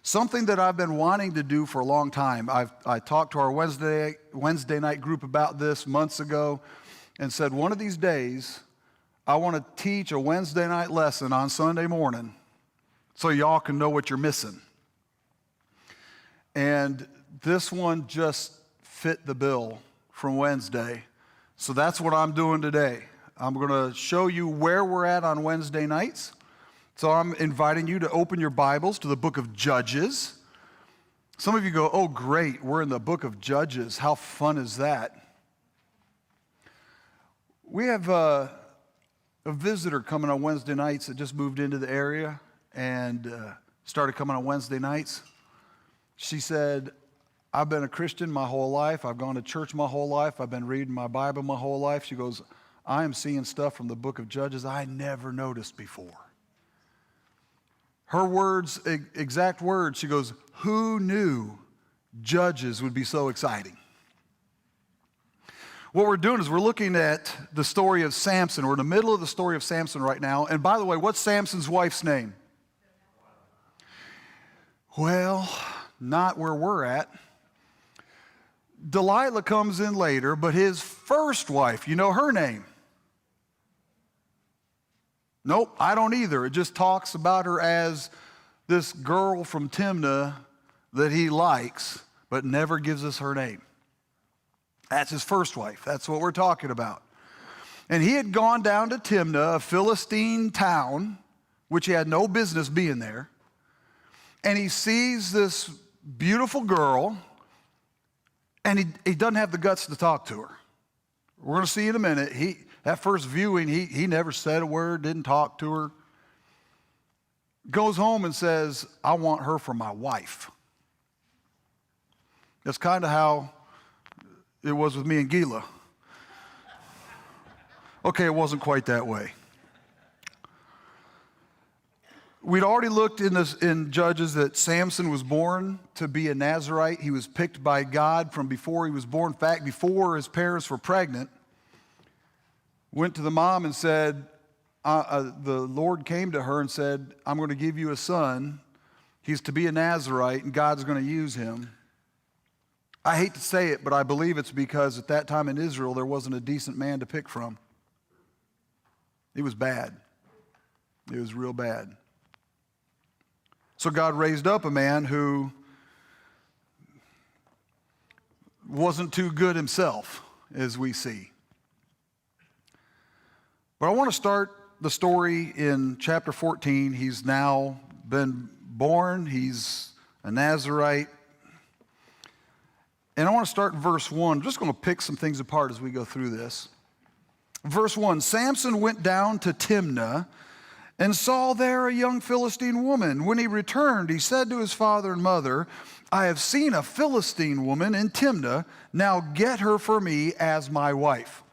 Something that I've been wanting to do for a long time. I talked to our Wednesday night group about this months ago and said, one of these days, I want to teach a Wednesday night lesson on Sunday morning so y'all can know what you're missing. And this one just fit the bill from Wednesday. So that's what I'm doing today. I'm going to show you where we're at on Wednesday nights. So I'm inviting you to open your Bibles to the book of Judges. Some of you go, oh great, we're in the book of Judges. How fun is that? We have a visitor coming on Wednesday nights that just moved into the area and started coming on Wednesday nights. She said, I've been a Christian my whole life. I've gone to church my whole life. I've been reading my Bible my whole life. She goes, I am seeing stuff from the book of Judges I never noticed before. Her words, exact words, she goes, who knew Judges would be so exciting? What we're doing is we're looking at the story of Samson. We're in the middle of the story of Samson right now. And by the way, what's Samson's wife's name? Well, not where we're at. Delilah comes in later, but his first wife, you know her name? Nope, I don't either. It just talks about her as this girl from Timnah that he likes, but never gives us her name. That's his first wife. That's what we're talking about. And he had gone down to Timnah, a Philistine town, which he had no business being there. And he sees this beautiful girl, and he doesn't have the guts to talk to her. We're going to see in a minute. That first viewing, he never said a word, didn't talk to her. Goes home and says, I want her for my wife. That's kind of how it was with me and Gila. Okay, it wasn't quite that way. We'd already looked in Judges that Samson was born to be a Nazirite. He was picked by God from before he was born. In fact, before his parents were pregnant, went to the mom and said, the Lord came to her and said, I'm going to give you a son. He's to be a Nazirite, and God's going to use him. I hate to say it, but I believe it's because at that time in Israel, there wasn't a decent man to pick from. It was bad. It was real bad. So God raised up a man who wasn't too good himself, as we see. But I want to start the story in chapter 14. He's now been born. He's a Nazirite. And I want to start in verse 1. I'm just going to pick some things apart as we go through this. Verse 1, Samson went down to Timnah and saw there a young Philistine woman. When he returned, he said to his father and mother, I have seen a Philistine woman in Timnah. Now get her for me as my wife.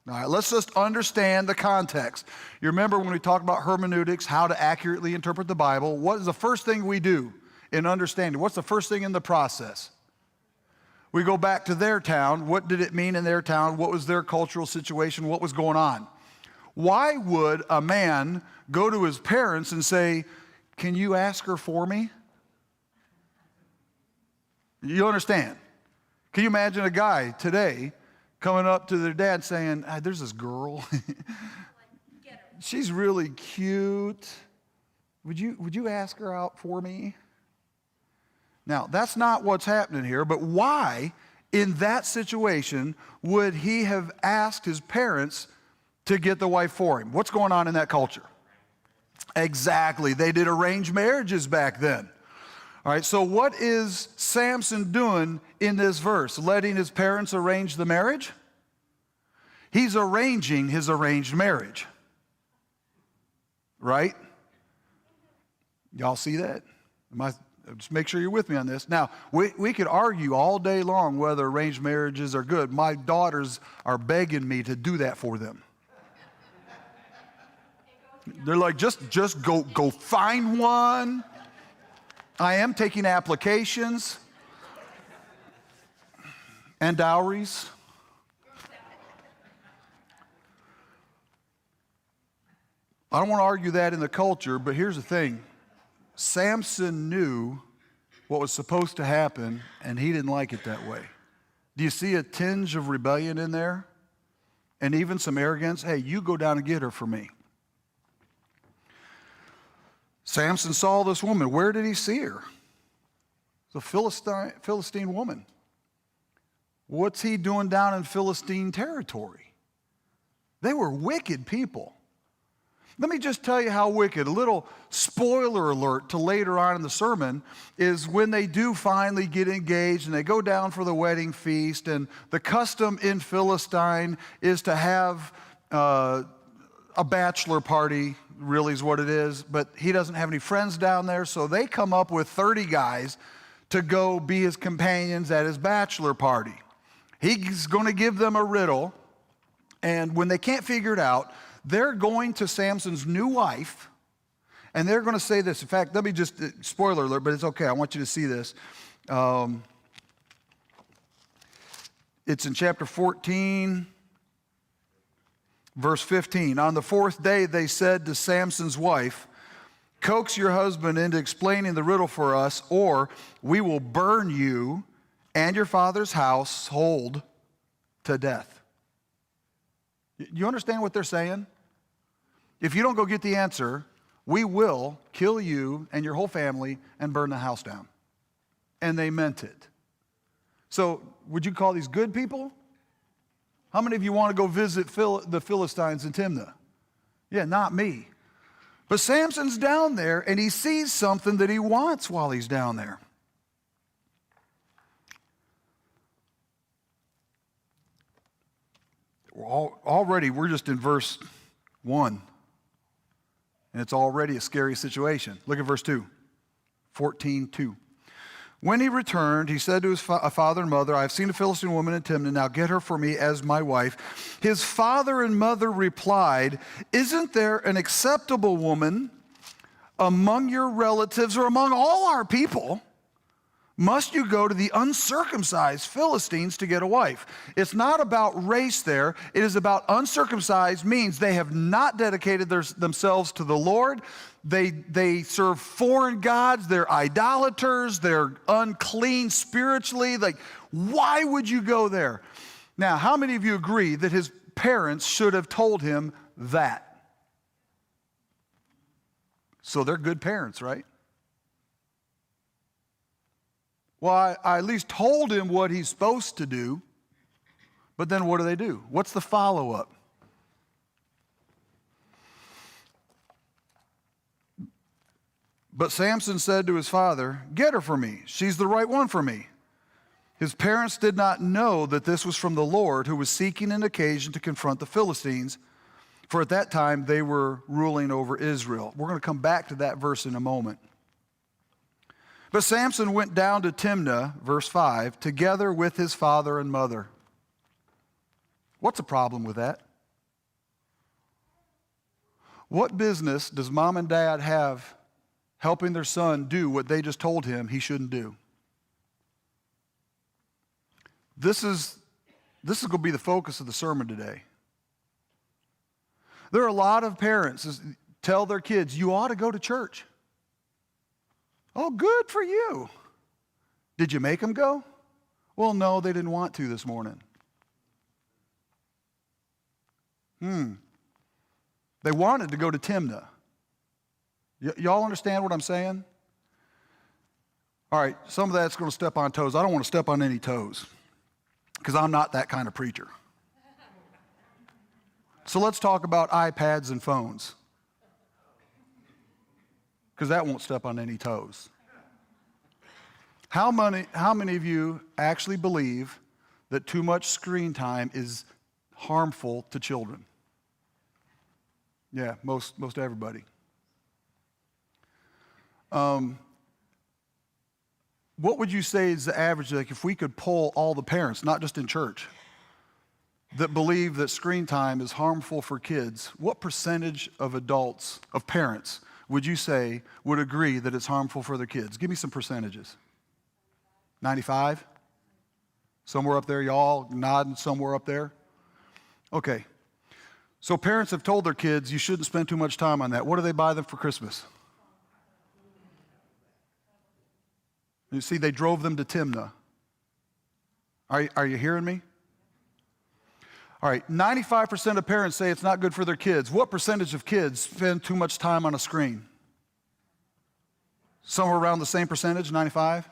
All right, let's just understand the context. You remember when we talked about hermeneutics, how to accurately interpret the Bible, what is the first thing we do in understanding? What's the first thing in the process? We go back to their town. What did it mean in their town? What was their cultural situation? What was going on? Why would a man go to his parents and say, can you ask her for me? You understand? Can you imagine a guy today coming up to their dad saying, there's this girl. She's really cute. Would you ask her out for me? Now, that's not what's happening here, but why in that situation would he have asked his parents to get the wife for him? What's going on in that culture? Exactly. They did arranged marriages back then. All right, so what is Samson doing in this verse? Letting his parents arrange the marriage? He's arranging his arranged marriage. Right? Y'all see that? Just make sure you're with me on this. Now, we could argue all day long whether arranged marriages are good. My daughters are begging me to do that for them. They're like, just go find one. I am taking applications and dowries. I don't want to argue that in the culture, but here's the thing. Samson knew what was supposed to happen, and he didn't like it that way. Do you see a tinge of rebellion in there? And even some arrogance? Hey, you go down and get her for me. Samson saw this woman. Where did he see her? The Philistine woman. What's he doing down in Philistine territory? They were wicked people. Let me just tell you how wicked. A little spoiler alert to later on in the sermon is when they do finally get engaged and they go down for the wedding feast, and the custom in Philistine is to have a bachelor party, really is what it is, but he doesn't have any friends down there, so they come up with 30 guys to go be his companions at his bachelor party. He's going to give them a riddle, and when they can't figure it out, they're going to Samson's new wife, and they're going to say this. In fact, let me just, spoiler alert, but it's okay. I want you to see this. It's in chapter 14, verse 15. On the fourth day, they said to Samson's wife, "Coax your husband into explaining the riddle for us, or we will burn you and your father's household to death." You understand what they're saying? If you don't go get the answer, we will kill you and your whole family and burn the house down. And they meant it. So would you call these good people? How many of you want to go visit the Philistines in Timnah? Yeah, not me. But Samson's down there, and he sees something that he wants while he's down there. Already, we're just in verse 1. And it's already a scary situation. Look at verse 2, 14:2. When he returned, he said to his father and mother, "I have seen a Philistine woman in Timnah. Now get her for me as my wife." His father and mother replied, "Isn't there an acceptable woman among your relatives or among all our people? Must you go to the uncircumcised Philistines to get a wife?" It's not about race there. It is about uncircumcised means they have not dedicated themselves to the Lord. They serve foreign gods. They're idolaters. They're unclean spiritually. Like, why would you go there? Now, how many of you agree that his parents should have told him that? So they're good parents, right? Well, I at least told him what he's supposed to do, but then what do? What's the follow-up? But Samson said to his father, "Get her for me. She's the right one for me." His parents did not know that this was from the Lord, who was seeking an occasion to confront the Philistines, for at that time they were ruling over Israel. We're going to come back to that verse in a moment. But Samson went down to Timnah, verse 5, together with his father and mother. What's the problem with that? What business does mom and dad have helping their son do what they just told him he shouldn't do? This is going to be the focus of the sermon today. There are a lot of parents that tell their kids, "You ought to go to church." Oh, good for you. Did you make them go? Well, no, they didn't want to this morning. They wanted to go to Timnah. Y'all understand what I'm saying? All right, some of that's going to step on toes. I don't want to step on any toes because I'm not that kind of preacher. So let's talk about iPads and phones, because that won't step on any toes. How many of you actually believe that too much screen time is harmful to children? Yeah, most everybody. What would you say is the average, like if we could poll all the parents, not just in church, that believe that screen time is harmful for kids, what percentage of adults, of parents, would you say would agree that it's harmful for their kids? Give me some percentages. 95? Somewhere up there, y'all nodding somewhere up there? Okay. So parents have told their kids you shouldn't spend too much time on that. What do they buy them for Christmas? You see, they drove them to Timnah. Are you hearing me? All right, 95% of parents say it's not good for their kids. What percentage of kids spend too much time on a screen? Somewhere around the same percentage, 95?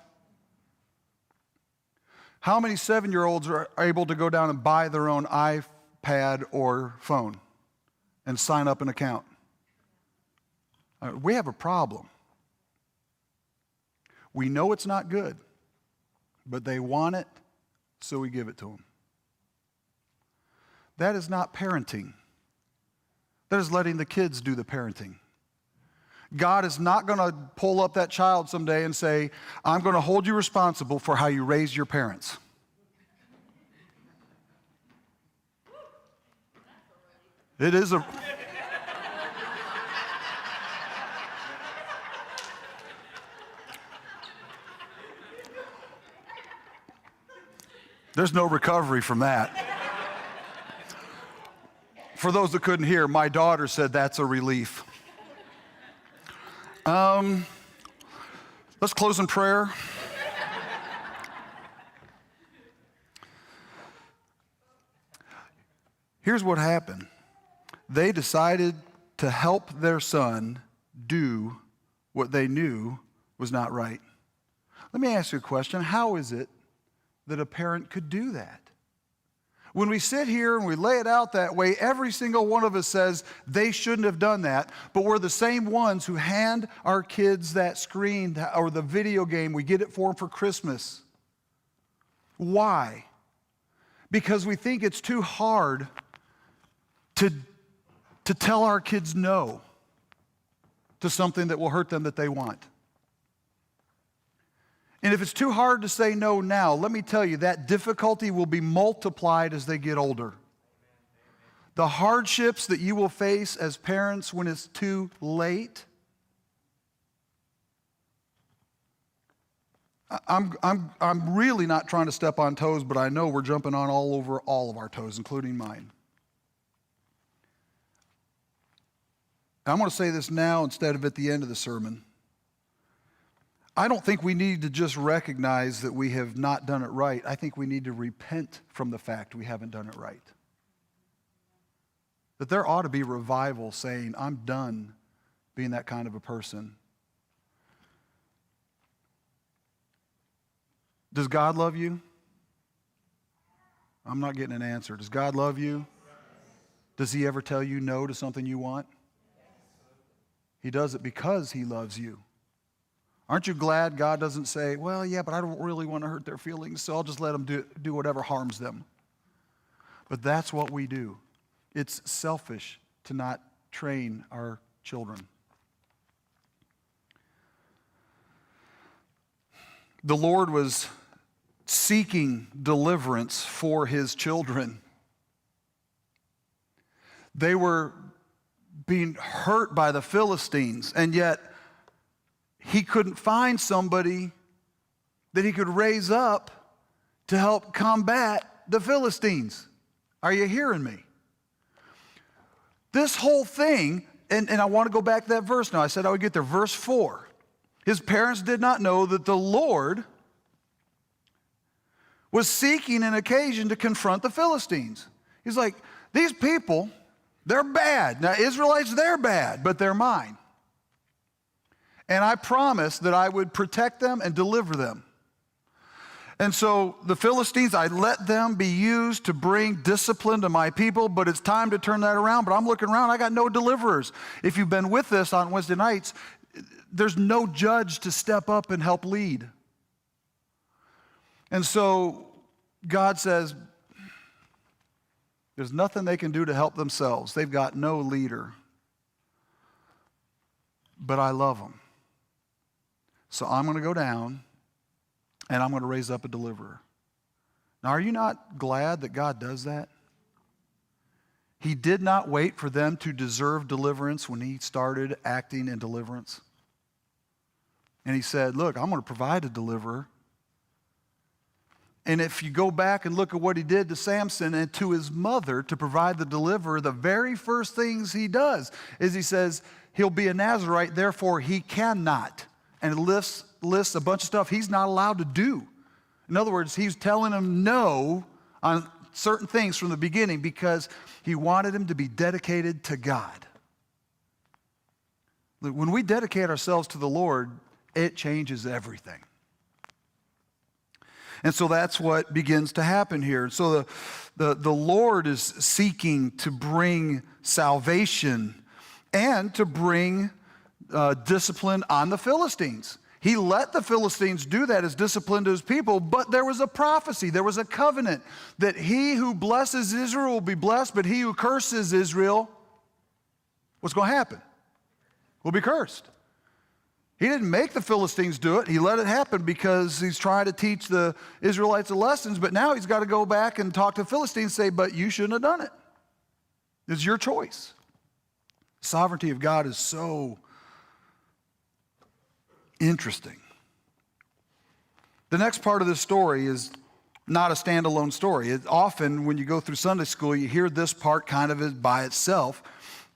How many 7-year-olds are able to go down and buy their own iPad or phone and sign up an account? We have a problem. We know it's not good, but they want it, so we give it to them. That is not parenting. That is letting the kids do the parenting. God is not going to pull up that child someday and say, I'm going to hold you responsible for how you raised your parents. It is a... There's no recovery from that. For those that couldn't hear, my daughter said that's a relief. Let's close in prayer. Here's what happened. They decided to help their son do what they knew was not right. Let me ask you a question. How is it that a parent could do that? When we sit here and we lay it out that way, every single one of us says they shouldn't have done that, but we're the same ones who hand our kids that screen or the video game. We get it for them for Christmas. Why? Because we think it's too hard to tell our kids no to something that will hurt them that they want. And if it's too hard to say no now, let me tell you, that difficulty will be multiplied as they get older. The hardships that you will face as parents when it's too late. I'm really not trying to step on toes, but I know we're jumping on all over all of our toes, including mine. I'm going to say this now instead of at the end of the sermon. I don't think we need to just recognize that we have not done it right. I think we need to repent from the fact we haven't done it right. That there ought to be revival saying, I'm done being that kind of a person. Does God love you? I'm not getting an answer. Does God love you? Does He ever tell you no to something you want? He does it because He loves you. Aren't you glad God doesn't say, well, yeah, but I don't really want to hurt their feelings, so I'll just let them do whatever harms them. But that's what we do. It's selfish to not train our children. The Lord was seeking deliverance for His children. They were being hurt by the Philistines, and yet He couldn't find somebody that He could raise up to help combat the Philistines. Are you hearing me? This whole thing, and I want to go back to that verse now. I said I would get there. Verse 4. His parents did not know that the Lord was seeking an occasion to confront the Philistines. He's like, these people, they're bad. Now, Israelites, they're bad, but they're mine. And I promised that I would protect them and deliver them. And so the Philistines, I let them be used to bring discipline to my people, but it's time to turn that around. But I'm looking around, I got no deliverers. If you've been with us on Wednesday nights, there's no judge to step up and help lead. And so God says, there's nothing they can do to help themselves. They've got no leader. But I love them. So I'm going to go down and I'm going to raise up a deliverer. Now, are you not glad that God does that? He did not wait for them to deserve deliverance when He started acting in deliverance. And He said, look, I'm going to provide a deliverer. And if you go back and look at what He did to Samson and to his mother to provide the deliverer, the very first things He does is He says, he'll be a Nazirite, therefore he cannot and lists a bunch of stuff he's not allowed to do. In other words, he's telling him no on certain things from the beginning because he wanted him to be dedicated to God. When we dedicate ourselves to the Lord, it changes everything. And so that's what begins to happen here. So the Lord is seeking to bring salvation and to bring discipline on the Philistines. He let the Philistines do that as discipline to his people, but there was a prophecy, there was a covenant that he who blesses Israel will be blessed, but he who curses Israel, what's going to happen? Will be cursed. He didn't make the Philistines do it. He let it happen because he's trying to teach the Israelites the lessons, but now he's got to go back and talk to the Philistines and say, but you shouldn't have done it. It's your choice. Sovereignty of God is so interesting. The next part of this story is not a standalone story. Often when you go through Sunday school, you hear this part kind of as by itself.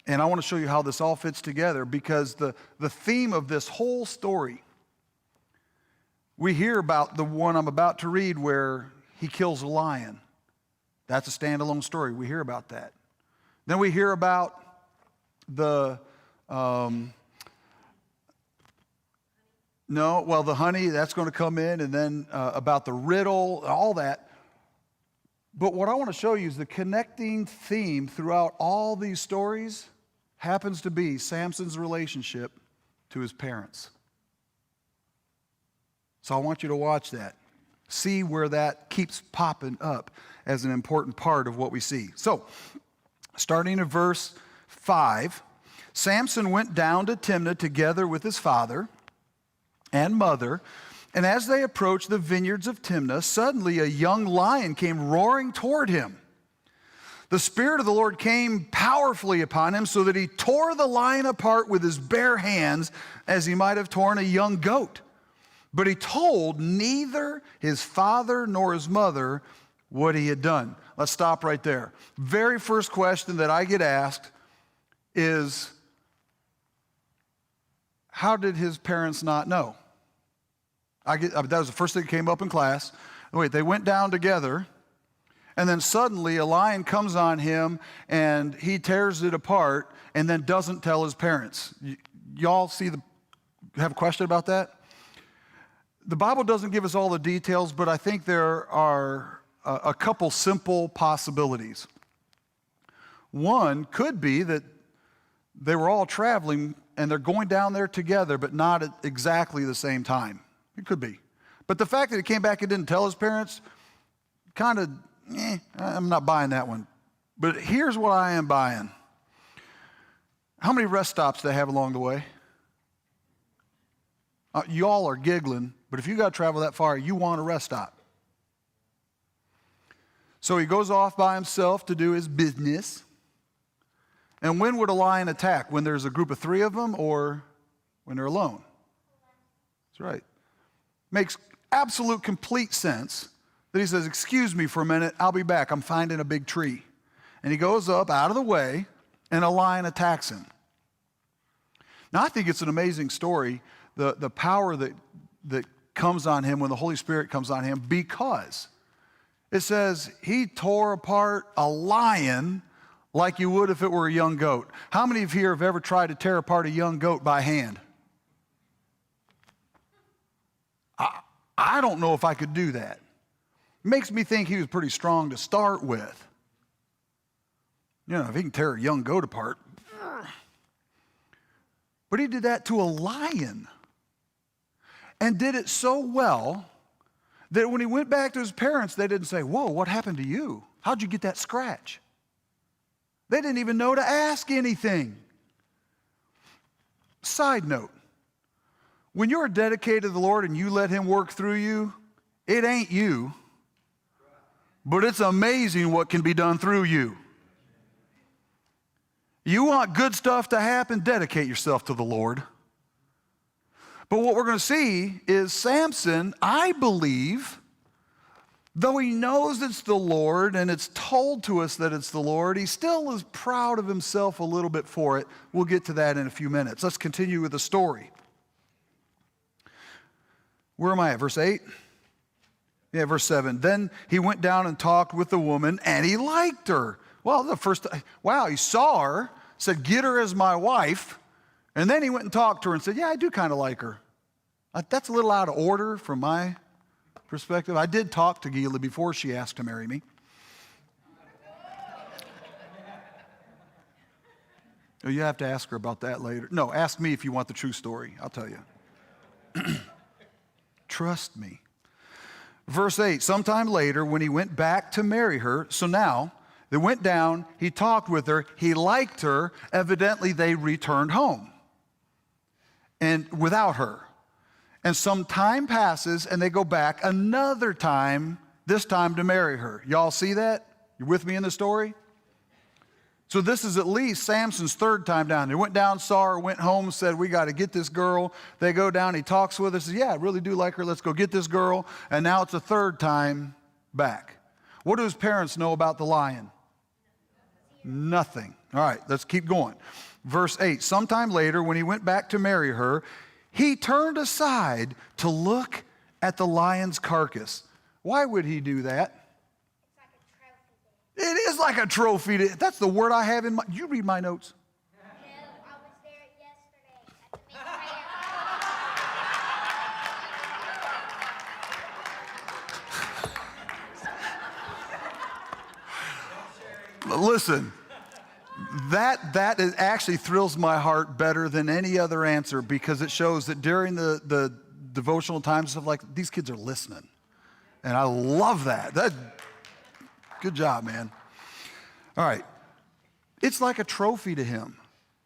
And I want to show you how this all fits together because the theme of this whole story, we hear about the one I'm about to read where he kills a lion. That's a standalone story. We hear about that. Then we hear about the honey, that's going to come in, and then about the riddle, all that. But what I want to show you is the connecting theme throughout all these stories happens to be Samson's relationship to his parents. So I want you to watch that. See where that keeps popping up as an important part of what we see. So, starting in verse 5, Samson went down to Timnah together with his father and mother, and as they approached the vineyards of Timnah, suddenly a young lion came roaring toward him. The Spirit of the Lord came powerfully upon him so that he tore the lion apart with his bare hands as he might have torn a young goat. But he told neither his father nor his mother what he had done. Let's stop right there. Very first question that I get asked is, how did his parents not know? That was the first thing that came up in class. Wait, they went down together, and then suddenly a lion comes on him, and he tears it apart, and then doesn't tell his parents. Y'all have a question about that? The Bible doesn't give us all the details, but I think there are a couple simple possibilities. One could be that they were all traveling, and they're going down there together, but not at exactly the same time. It could be. But the fact that he came back and didn't tell his parents, kind of, I'm not buying that one. But here's what I am buying. How many rest stops do they have along the way? Y'all are giggling, but if you got to travel that far, you want a rest stop. So he goes off by himself to do his business. And when would a lion attack? When there's a group of 3 of them or when they're alone? That's right. Makes absolute complete sense that he says, excuse me for a minute, I'll be back. I'm finding a big tree. And he goes up out of the way, and a lion attacks him. Now, I think it's an amazing story, the power that comes on him when the Holy Spirit comes on him, because it says he tore apart a lion like you would if it were a young goat. How many of you here have ever tried to tear apart a young goat by hand? I don't know if I could do that. Makes me think he was pretty strong to start with. You know, if he can tear a young goat apart. But he did that to a lion. And did it so well that when he went back to his parents, they didn't say, whoa, what happened to you? How'd you get that scratch? They didn't even know to ask anything. Side note. When you're dedicated to the Lord and you let him work through you, it ain't you, but it's amazing what can be done through you. You want good stuff to happen, dedicate yourself to the Lord. But what we're going to see is Samson, I believe, though he knows it's the Lord and it's told to us that it's the Lord, he still is proud of himself a little bit for it. We'll get to that in a few minutes. Let's continue with the story. Where am I at? Verse 8? Yeah, verse 7. Then he went down and talked with the woman, and he liked her. Well, the first, wow, he saw her, said, get her as my wife. And then he went and talked to her and said, yeah, I do kind of like her. That's a little out of order from my perspective. I did talk to Gila before she asked to marry me. Oh, you have to ask her about that later. No, ask me if you want the true story. I'll tell you. Trust me. Verse 8, sometime later when he went back to marry her, so now they went down, he talked with her, he liked her, evidently they returned home and without her. And some time passes and they go back another time, this time to marry her. Y'all see that? You with me in the story? So this is at least Samson's third time down. They went down, saw her, went home, said, we got to get this girl. They go down, he talks with her, says, yeah, I really do like her. Let's go get this girl. And now it's the third time back. What do his parents know about the lion? Nothing. All right, let's keep going. Verse 8, sometime later when he went back to marry her, he turned aside to look at the lion's carcass. Why would he do that? It is like a trophy. That's the word I have in my. You read my notes. No, I was there yesterday. Listen, that is actually thrills my heart better than any other answer because it shows that during the devotional times, stuff like these kids are listening, and I love that. Good job, man. All right. It's like a trophy to him.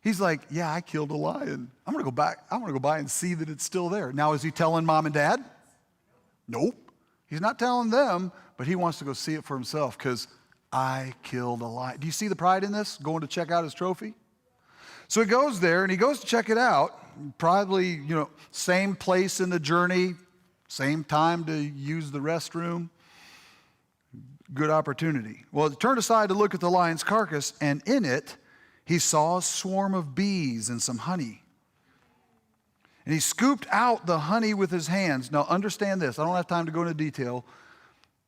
He's like, yeah, I killed a lion. I'm going to go back. I'm going to go by and see that it's still there. Now, is he telling mom and dad? Nope. He's not telling them, but he wants to go see it for himself because I killed a lion. Do you see the pride in this, going to check out his trophy? So he goes there and he goes to check it out. Probably, same place in the journey, same time to use the restroom. Good opportunity. Well, he turned aside to look at the lion's carcass, and in it, he saw a swarm of bees and some honey. And he scooped out the honey with his hands. Now, understand this. I don't have time to go into detail.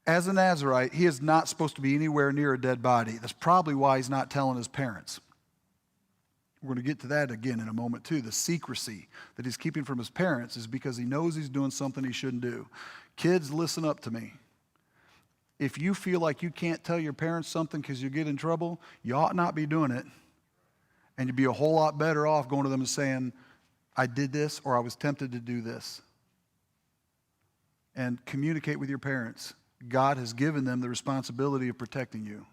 As a Nazirite, he is not supposed to be anywhere near a dead body. That's probably why he's not telling his parents. We're going to get to that again in a moment, too. The secrecy that he's keeping from his parents is because he knows he's doing something he shouldn't do. Kids, listen up to me. If you feel like you can't tell your parents something because you get in trouble, you ought not be doing it. And you'd be a whole lot better off going to them and saying, I did this or I was tempted to do this. And communicate with your parents. God has given them the responsibility of protecting you.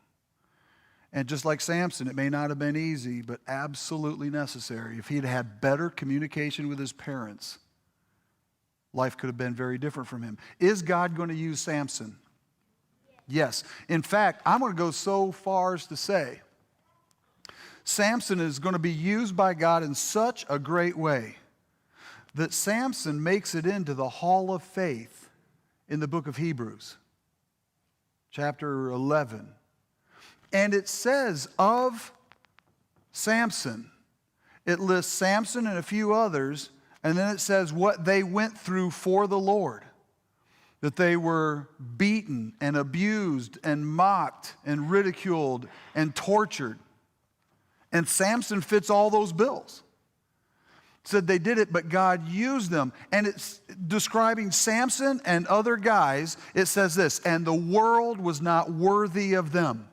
And just like Samson, it may not have been easy, but absolutely necessary. If he'd had better communication with his parents, life could have been very different from him. Is God going to use Samson? Yes. In fact, I'm going to go so far as to say Samson is going to be used by God in such a great way that Samson makes it into the Hall of Faith in the book of Hebrews, chapter 11. And it says of Samson, it lists Samson and a few others, and then it says what they went through for the Lord. That they were beaten and abused and mocked and ridiculed and tortured. And Samson fits all those bills. Said they did it, but God used them. And it's describing Samson and other guys. It says this, and the world was not worthy of them.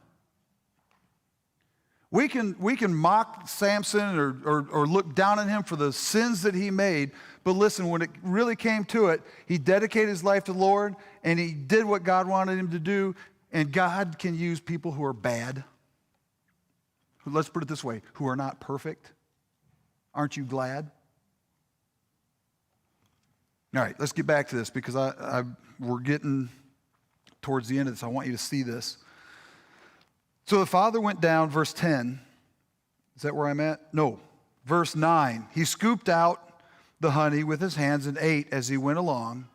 We can mock Samson or look down on him for the sins that he made. But listen, when it really came to it, he dedicated his life to the Lord, and he did what God wanted him to do, and God can use people who are bad. Let's put it this way, who are not perfect. Aren't you glad? All right, let's get back to this because we're getting towards the end of this. I want you to see this. So the father went down, verse 10. Is that where I'm at? No. Verse 9. He scooped out the honey with his hands and ate as he went along.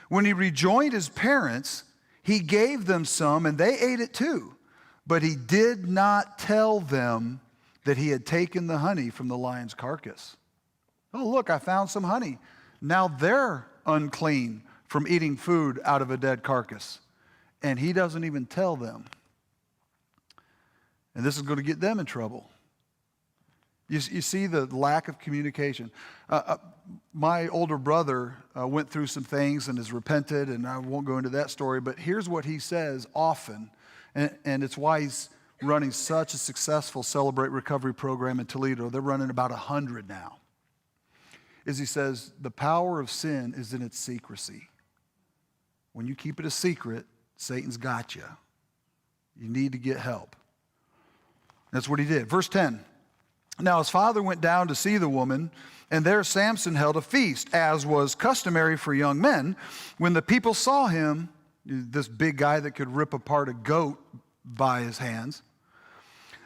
When he rejoined his parents, he gave them some and they ate it too. But he did not tell them that he had taken the honey from the lion's carcass. Oh, look, I found some honey. Now they're unclean from eating food out of a dead carcass. And he doesn't even tell them. And this is going to get them in trouble. You see the lack of communication. My older brother went through some things and has repented, and I won't go into that story, but here's what he says often, and it's why he's running such a successful Celebrate Recovery program in Toledo. They're running about 100 now. Is he says, the power of sin is in its secrecy. When you keep it a secret, Satan's got you. You need to get help. That's what he did. Verse 10. Now his father went down to see the woman, and there Samson held a feast, as was customary for young men. When the people saw him, this big guy that could rip apart a goat by his hands,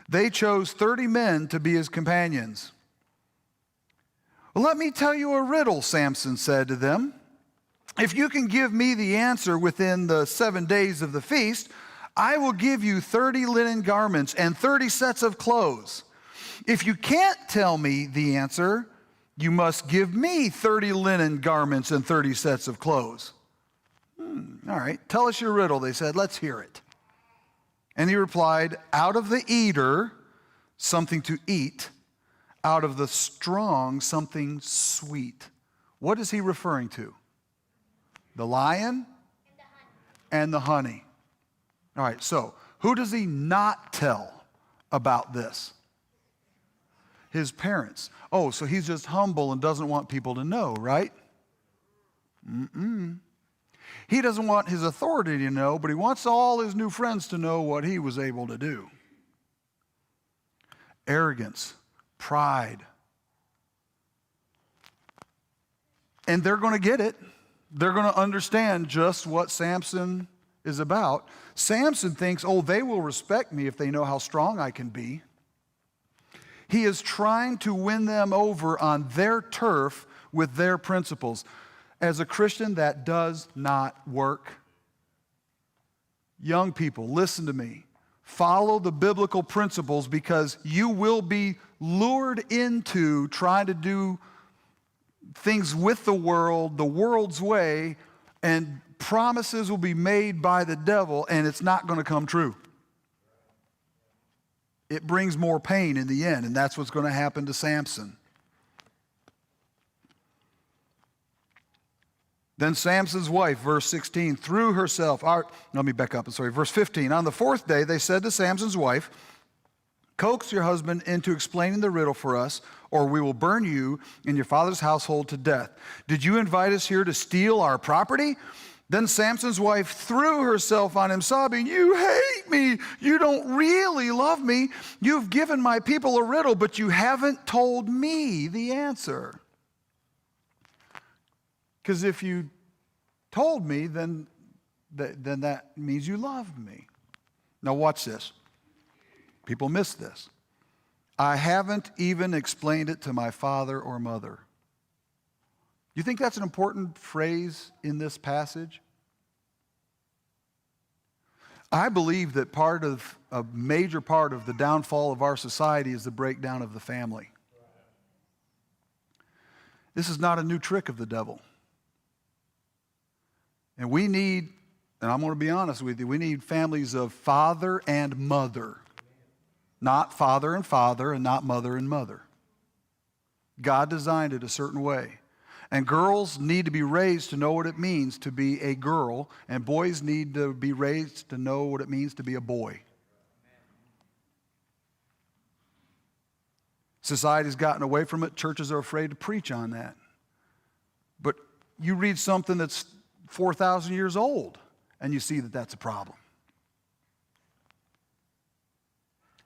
they chose 30 men to be his companions. Well, let me tell you a riddle, Samson said to them. If you can give me the answer within the 7 days of the feast, I will give you 30 linen garments and 30 sets of clothes. If you can't tell me the answer, you must give me 30 linen garments and 30 sets of clothes. All right, tell us your riddle, they said. Let's hear it. And he replied, out of the eater, something to eat. Out of the strong, something sweet. What is he referring to? The lion and the honey. All right, so who does he not tell about this? His parents. Oh, so he's just humble and doesn't want people to know, right? He doesn't want his authority to know, but he wants all his new friends to know what he was able to do. Arrogance, pride. And they're going to get it. They're going to understand just what Samson is about. Samson thinks, oh, they will respect me if they know how strong I can be. He is trying to win them over on their turf with their principles. As a Christian, that does not work. Young people, listen to me. Follow the biblical principles, because you will be lured into trying to do things with the world's way, and promises will be made by the devil, and it's not going to come true. It brings more pain in the end, and that's what's going to happen to Samson. Then Samson's wife, verse 16, threw herself. Let me back up. Verse 15. On the fourth day, they said to Samson's wife, coax your husband into explaining the riddle for us, or we will burn you and your father's household to death. Did you invite us here to steal our property? Then Samson's wife threw herself on him, sobbing, you hate me. You don't really love me. You've given my people a riddle, but you haven't told me the answer. Because if you told me, then that means you love me. Now watch this. People miss this. I haven't even explained it to my father or mother. You think that's an important phrase in this passage? I believe that a major part of the downfall of our society is the breakdown of the family. This is not a new trick of the devil. And we need, and I'm going to be honest with you, we need families of father and mother. Not father and not mother and mother. God designed it a certain way. And girls need to be raised to know what it means to be a girl, and boys need to be raised to know what it means to be a boy. Society's gotten away from it. Churches are afraid to preach on that. But you read something that's 4,000 years old, and you see that that's a problem.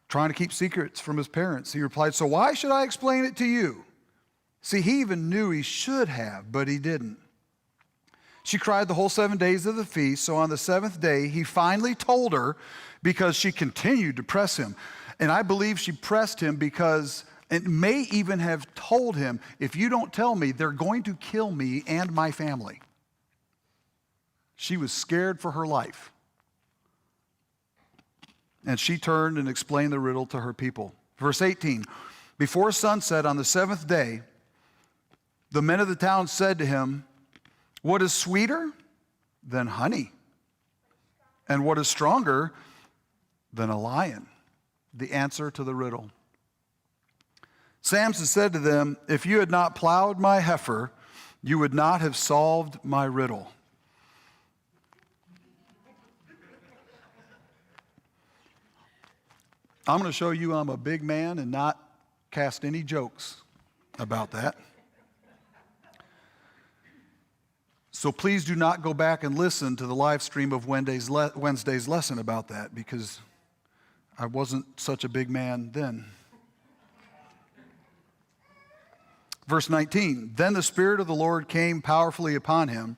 Trying to keep secrets from his parents. He replied, so why should I explain it to you? See, he even knew he should have, but he didn't. She cried the whole 7 days of the feast, so on the seventh day, he finally told her, because she continued to press him. And I believe she pressed him because, and may even have told him, if you don't tell me, they're going to kill me and my family. She was scared for her life. And she turned and explained the riddle to her people. Verse 18, before sunset on the seventh day, the men of the town said to him, What is sweeter than honey? And what is stronger than a lion? The answer to the riddle. Samson said to them, if you had not plowed my heifer, you would not have solved my riddle. I'm going to show you I'm a big man and not cast any jokes about that. So please do not go back and listen to the live stream of Wednesday's lesson about that, because I wasn't such a big man then. Verse 19, then the Spirit of the Lord came powerfully upon him.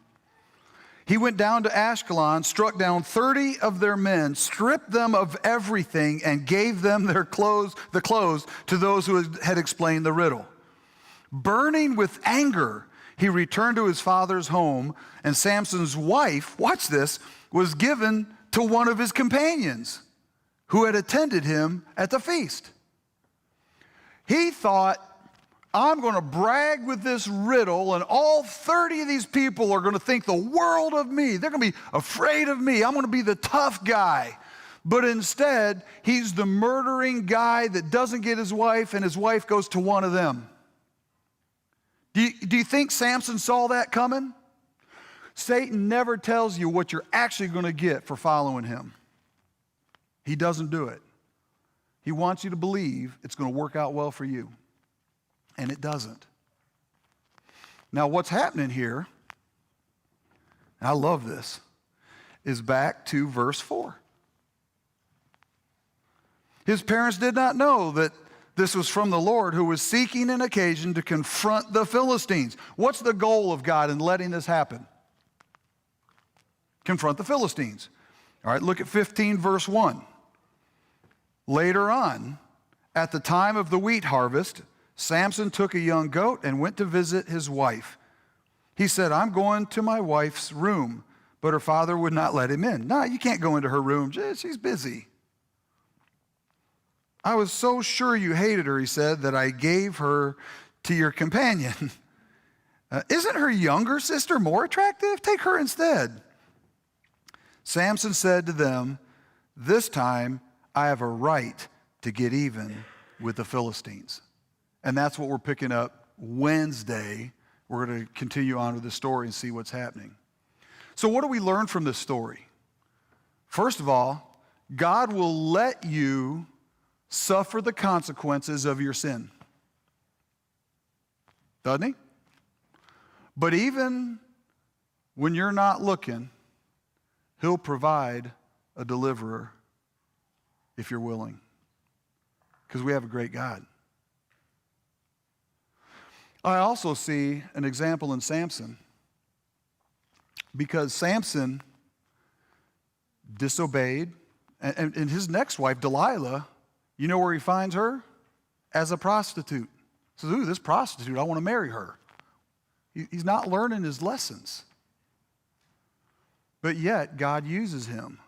He went down to Ashkelon, struck down 30 of their men, stripped them of everything, and gave them the clothes to those who had explained the riddle. Burning with anger, he returned to his father's home, and Samson's wife, watch this, was given to one of his companions who had attended him at the feast. He thought, I'm going to brag with this riddle, and all 30 of these people are going to think the world of me. They're going to be afraid of me. I'm going to be the tough guy. But instead, he's the murdering guy that doesn't get his wife, and his wife goes to one of them. Do you think Samson saw that coming? Satan never tells you what you're actually going to get for following him. He doesn't do it. He wants you to believe it's going to work out well for you. And it doesn't. Now, what's happening here, and I love this, is back to verse 4. His parents did not know that this was from the Lord, who was seeking an occasion to confront the Philistines. What's the goal of God in letting this happen? Confront the Philistines. All right, look at 15, verse 1. Later on, at the time of the wheat harvest, Samson took a young goat and went to visit his wife. He said, I'm going to my wife's room, but her father would not let him in. No, you can't go into her room. She's busy. I was so sure you hated her, he said, that I gave her to your companion. Isn't her younger sister more attractive? Take her instead. Samson said to them, this time I have a right to get even with the Philistines. And that's what we're picking up Wednesday. We're going to continue on with the story and see what's happening. So what do we learn from this story? First of all, God will let you suffer the consequences of your sin. Doesn't he? But even when you're not looking, he'll provide a deliverer if you're willing. Because we have a great God. I also see an example in Samson. Because Samson disobeyed, and his next wife, Delilah, you know where he finds her? As a prostitute. He says, ooh, this prostitute, I want to marry her. He's not learning his lessons. But yet, God uses him.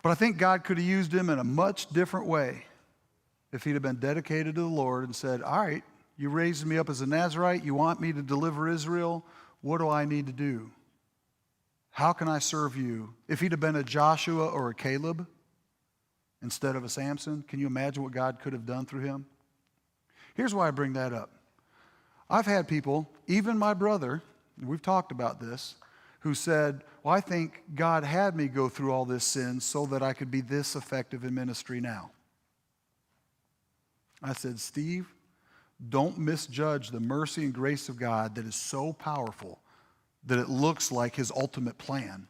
But I think God could have used him in a much different way if he'd have been dedicated to the Lord and said, all right, you raised me up as a Nazirite. You want me to deliver Israel. What do I need to do? How can I serve you? If he'd have been a Joshua or a Caleb instead of a Samson, can you imagine what God could have done through him? Here's why I bring that up. I've had people, even my brother, we've talked about this, who said, well, I think God had me go through all this sin so that I could be this effective in ministry now. I said, Steve, don't misjudge the mercy and grace of God that is so powerful that it looks like his ultimate plan,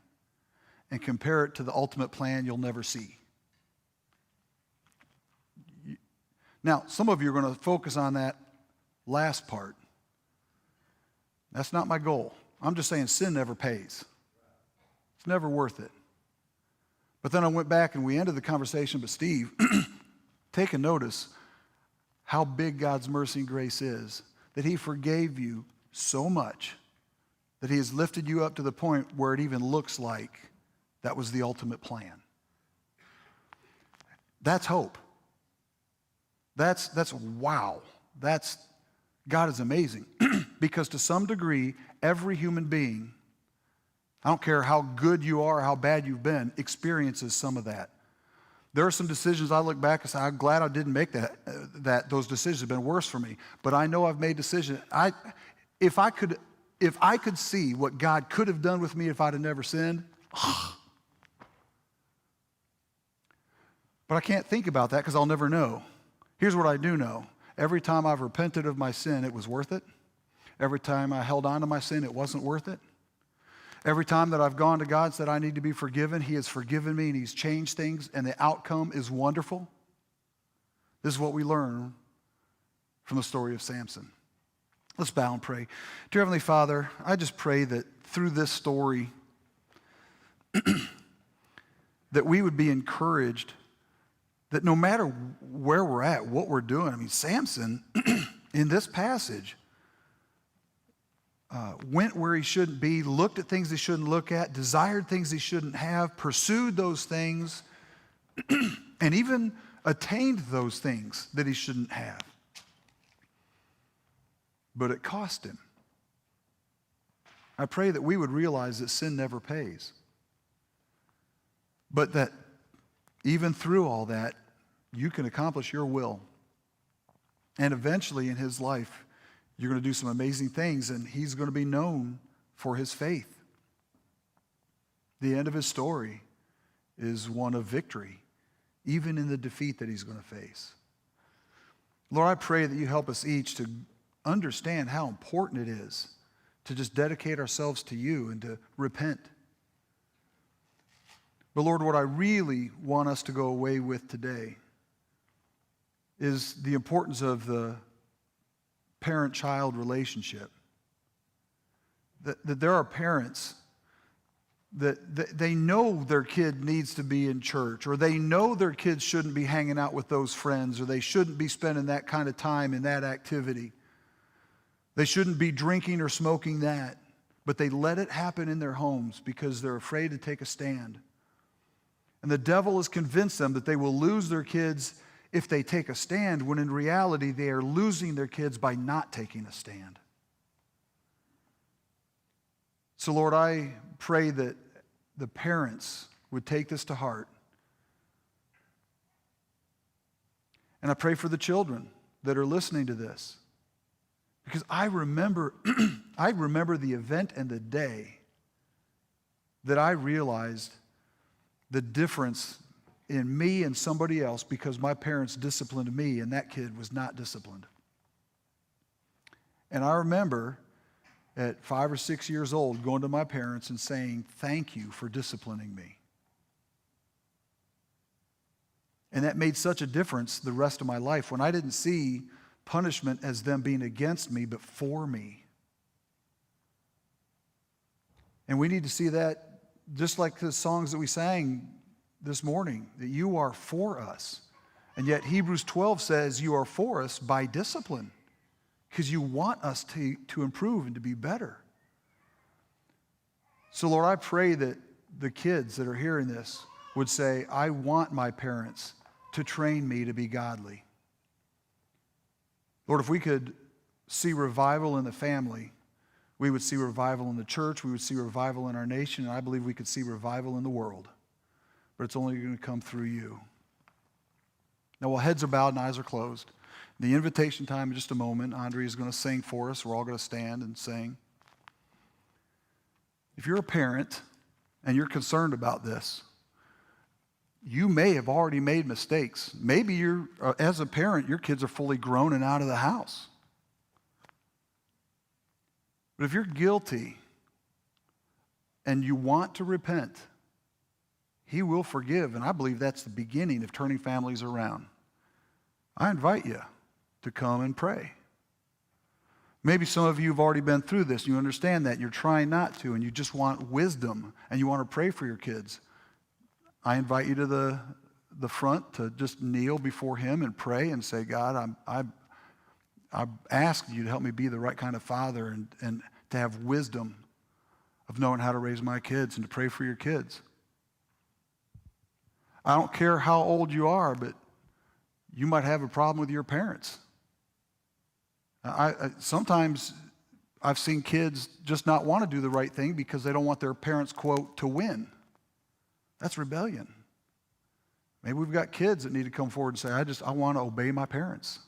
and compare it to the ultimate plan you'll never see. Now, some of you are going to focus on that last part. That's not my goal. I'm just saying sin never pays. It's never worth it. But then I went back and we ended the conversation, but Steve, take a notice how big God's mercy and grace is, that he forgave you so much that he has lifted you up to the point where it even looks like that was the ultimate plan. That's hope. That's wow. That's God is amazing because to some degree, every human being, I don't care how good you are, how bad you've been, experiences some of that. There are some decisions I look back and say, I'm glad I didn't make that those decisions have been worse for me. But I know I've made decisions. If I could see what God could have done with me if I'd have never sinned, but I can't think about that because I'll never know. Here's what I do know. Every time I've repented of my sin, it was worth it. Every time I held on to my sin, it wasn't worth it. Every time that I've gone to God and said I need to be forgiven, He has forgiven me and He's changed things, and the outcome is wonderful. This is what we learn from the story of Samson. Let's bow and pray. Dear Heavenly Father, I just pray that through this story that we would be encouraged that no matter where we're at, what we're doing, I mean, Samson in this passage went where he shouldn't be, looked at things he shouldn't look at, desired things he shouldn't have, pursued those things, and even attained those things that he shouldn't have. But it cost him. I pray that we would realize that sin never pays. But that even through all that, you can accomplish your will. And eventually in his life, you're going to do some amazing things, and he's going to be known for his faith. The end of his story is one of victory, even in the defeat that he's going to face. Lord, I pray that you help us each to understand how important it is to just dedicate ourselves to you and to repent. But Lord, what I really want us to go away with today is the importance of the parent-child relationship. That there are parents that they know their kid needs to be in church, or they know their kids shouldn't be hanging out with those friends, or they shouldn't be spending that kind of time in that activity. They shouldn't be drinking or smoking that, but they let it happen in their homes because they're afraid to take a stand. And the devil has convinced them that they will lose their kids if they take a stand, when in reality they are losing their kids by not taking a stand. So Lord, I pray that the parents would take this to heart. And I pray for the children that are listening to this. Because I remember the event and the day that I realized the difference in me and somebody else because my parents disciplined me and that kid was not disciplined. And I remember at 5 or 6 years old going to my parents and saying, "Thank you for disciplining me." And that made such a difference the rest of my life when I didn't see punishment as them being against me, but for me. And we need to see that just like the songs that we sang this morning, that you are for us. And yet Hebrews 12 says you are for us by discipline because you want us to improve and to be better. So Lord, I pray that the kids that are hearing this would say, I want my parents to train me to be godly. Lord, if we could see revival in the family, we would see revival in the church, we would see revival in our nation, and I believe we could see revival in the world. But it's only going to come through you. Now, while heads are bowed and eyes are closed, the invitation time in just a moment, Andre is going to sing for us. We're all going to stand and sing. If you're a parent and you're concerned about this, you may have already made mistakes. Maybe as a parent, your kids are fully grown and out of the house. But if you're guilty and you want to repent, He will forgive, and I believe that's the beginning of turning families around. I invite you to come and pray. Maybe some of you have already been through this, and you understand that. You're trying not to, and you just want wisdom, and you want to pray for your kids. I invite you to the front to just kneel before Him and pray and say, God, I ask you to help me be the right kind of father and to have wisdom of knowing how to raise my kids and to pray for your kids. I don't care how old you are, but you might have a problem with your parents. Sometimes I've seen kids just not want to do the right thing because they don't want their parents, quote, to win. That's rebellion. Maybe we've got kids that need to come forward and say, I want to obey my parents.